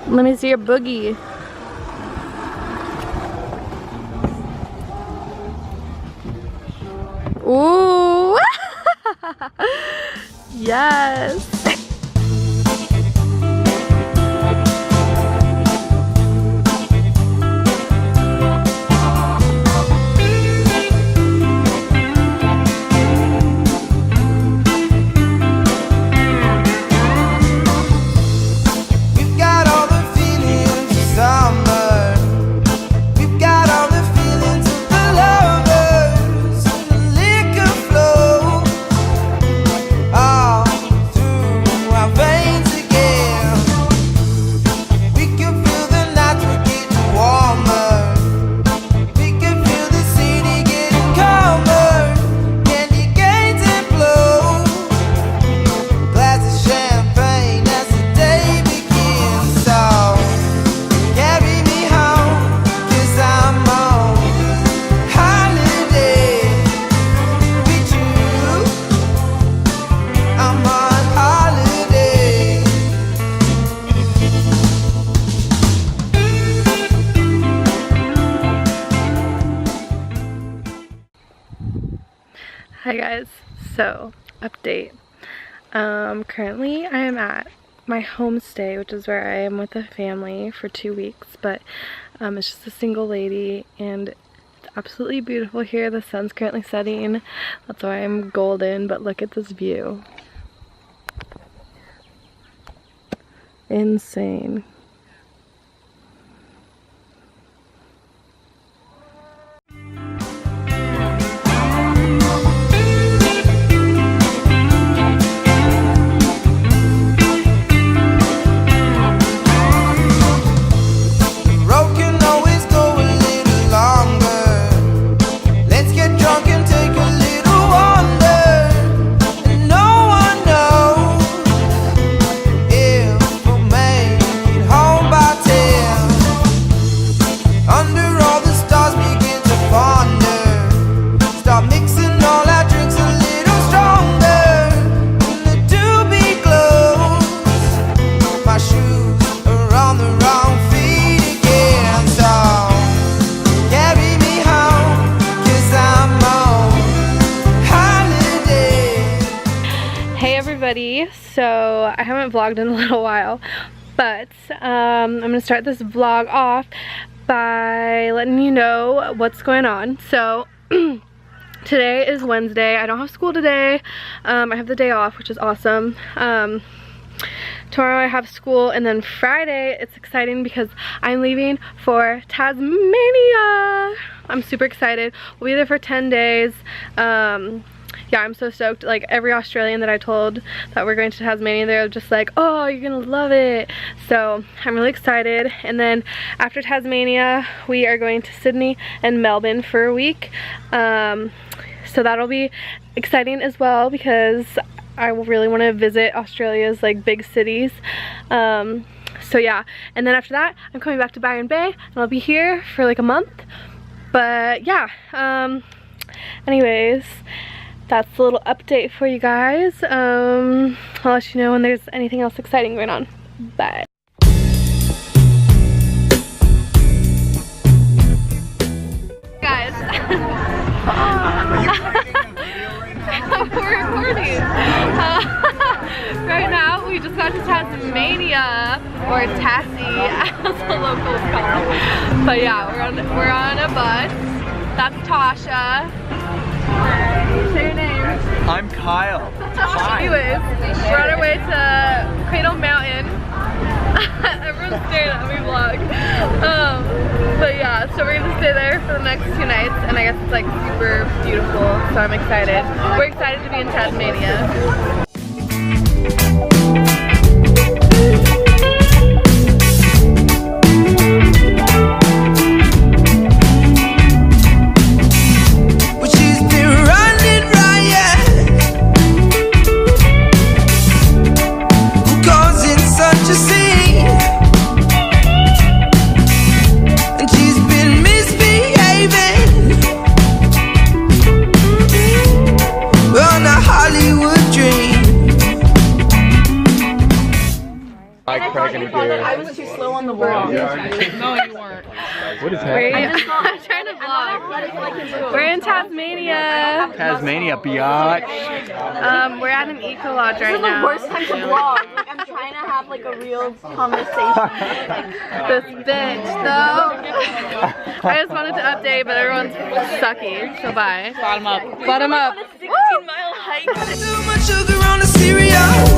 Let me see your boogie. Ooh! Yes! Hi guys, so update. Currently I am at my homestay, which is where I am with a family for 2 weeks, but it's just a single lady and it's absolutely beautiful here. The sun's currently setting, that's why I'm golden, but look at this view. Insane. So I haven't vlogged in a little while, but I'm gonna start this vlog off by letting you know what's going on. So today is Wednesday. I don't have school today. I have the day off, which is awesome. Tomorrow I have school, and then Friday it's exciting because I'm leaving for Tasmania. I'm super excited. We'll be there for 10 days. Yeah, I'm so stoked. Like, every Australian that I told that we're going to Tasmania, they're just like, oh, you're gonna love it. So I'm really excited. And then after Tasmania, we are going to Sydney and Melbourne for a week. So that'll be exciting as well because I really want to visit Australia's like big cities. So yeah, and then after that I'm coming back to Byron Bay and I'll be here for like a month. But yeah, anyways, that's a little update for you guys. I'll let you know when there's anything else exciting going on. Bye. Guys. Are you recording a video right now? We're recording. Right now we just got to Tasmania, or Tassie as the locals call it. But yeah, we're on a bus. That's Tasha. Say your name. I'm Kyle. Hi. Anyways, we're on our way to Cradle Mountain. Everyone's staring at me vlog. But yeah, so we're gonna stay there for the next 2 nights, and I guess it's like super beautiful, so I'm excited. We're excited to be in Tasmania. On a holiday. second again. I was too slow on the wall. No, you weren't. What is happening? I'm trying to vlog. We're in Tasmania. Tasmania, biatch. We're at an eco lodge right now. Worst time to vlog. Like, I'm trying to have like a real conversation. This bitch, though. I just wanted to update, but everyone's sucky, so bye. Bottom up. Bottom up. 16-mile hike. Too much sugar on the cereal.